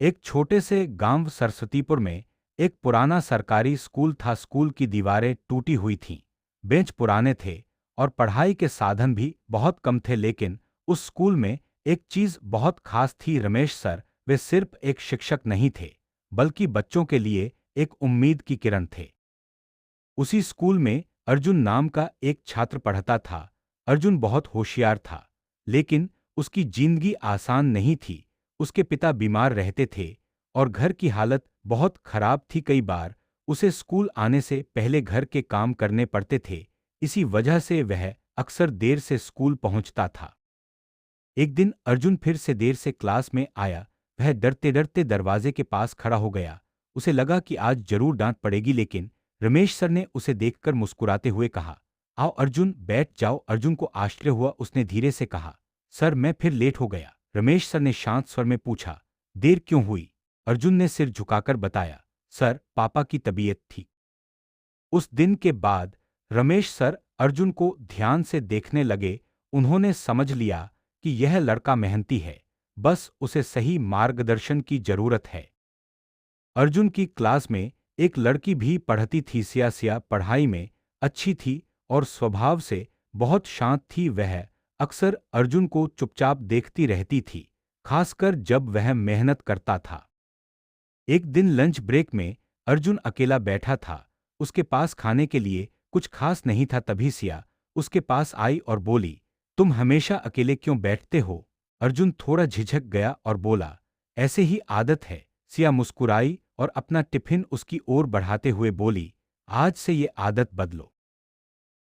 एक छोटे से गांव सरस्वतीपुर में एक पुराना सरकारी स्कूल था। स्कूल की दीवारें टूटी हुई थीं, बेंच पुराने थे और पढ़ाई के साधन भी बहुत कम थे। लेकिन उस स्कूल में एक चीज बहुत खास थी। रमेश सर वे सिर्फ एक शिक्षक नहीं थे, बल्कि बच्चों के लिए एक उम्मीद की किरण थे। उसी स्कूल में अर्जुन नाम का एक छात्र पढ़ता था। अर्जुन बहुत होशियार था, लेकिन उसकी जिंदगी आसान नहीं थी। उसके पिता बीमार रहते थे और घर की हालत बहुत खराब थी। कई बार उसे स्कूल आने से पहले घर के काम करने पड़ते थे। इसी वजह से वह अक्सर देर से स्कूल पहुंचता था। एक दिन अर्जुन फिर से देर से क्लास में आया। वह डरते डरते दरवाजे के पास खड़ा हो गया। उसे लगा कि आज जरूर डांट पड़ेगी, लेकिन रमेश सर ने उसे देखकर मुस्कुराते हुए कहा, आओ अर्जुन, बैठ जाओ। अर्जुन को आश्चर्य हुआ। उसने धीरे से कहा, सर मैं फिर लेट हो गया। रमेश सर ने शांत स्वर में पूछा, देर क्यों हुई? अर्जुन ने सिर झुकाकर बताया, सर पापा की तबीयत थी। उस दिन के बाद रमेश सर अर्जुन को ध्यान से देखने लगे। उन्होंने समझ लिया कि यह लड़का मेहनती है, बस उसे सही मार्गदर्शन की जरूरत है। अर्जुन की क्लास में एक लड़की भी पढ़ती थी। सिया पढ़ाई में अच्छी थी और स्वभाव से बहुत शांत थी। वह अक्सर अर्जुन को चुपचाप देखती रहती थी, खासकर जब वह मेहनत करता था। एक दिन लंच ब्रेक में अर्जुन अकेला बैठा था। उसके पास खाने के लिए कुछ खास नहीं था। तभी सिया उसके पास आई और बोली, तुम हमेशा अकेले क्यों बैठते हो? अर्जुन थोड़ा झिझक गया और बोला, ऐसे ही आदत है। सिया मुस्कुराई और अपना टिफिन उसकी ओर बढ़ाते हुए बोली, आज से ये आदत बदलो।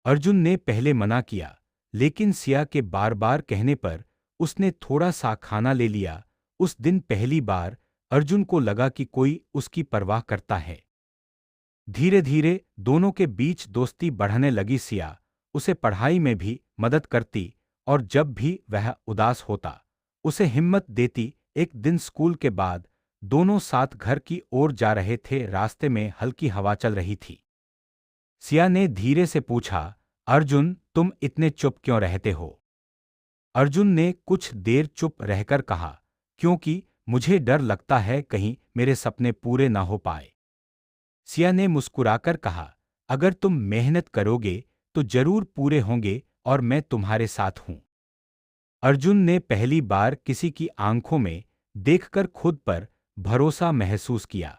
अर्जुन ने पहले मना किया, लेकिन सिया के बार बार कहने पर उसने थोड़ा सा खाना ले लिया। उस दिन पहली बार अर्जुन को लगा कि कोई उसकी परवाह करता है। धीरे धीरे दोनों के बीच दोस्ती बढ़ने लगी। सिया उसे पढ़ाई में भी मदद करती और जब भी वह उदास होता उसे हिम्मत देती। एक दिन स्कूल के बाद दोनों साथ घर की ओर जा रहे थे। रास्ते में हल्की हवा चल रही थी। सिया ने धीरे से पूछा, अर्जुन तुम इतने चुप क्यों रहते हो? अर्जुन ने कुछ देर चुप रहकर कहा, क्योंकि मुझे डर लगता है कहीं मेरे सपने पूरे ना हो पाए। सिया ने मुस्कुराकर कहा, अगर तुम मेहनत करोगे तो जरूर पूरे होंगे और मैं तुम्हारे साथ हूं। अर्जुन ने पहली बार किसी की आंखों में देखकर खुद पर भरोसा महसूस किया।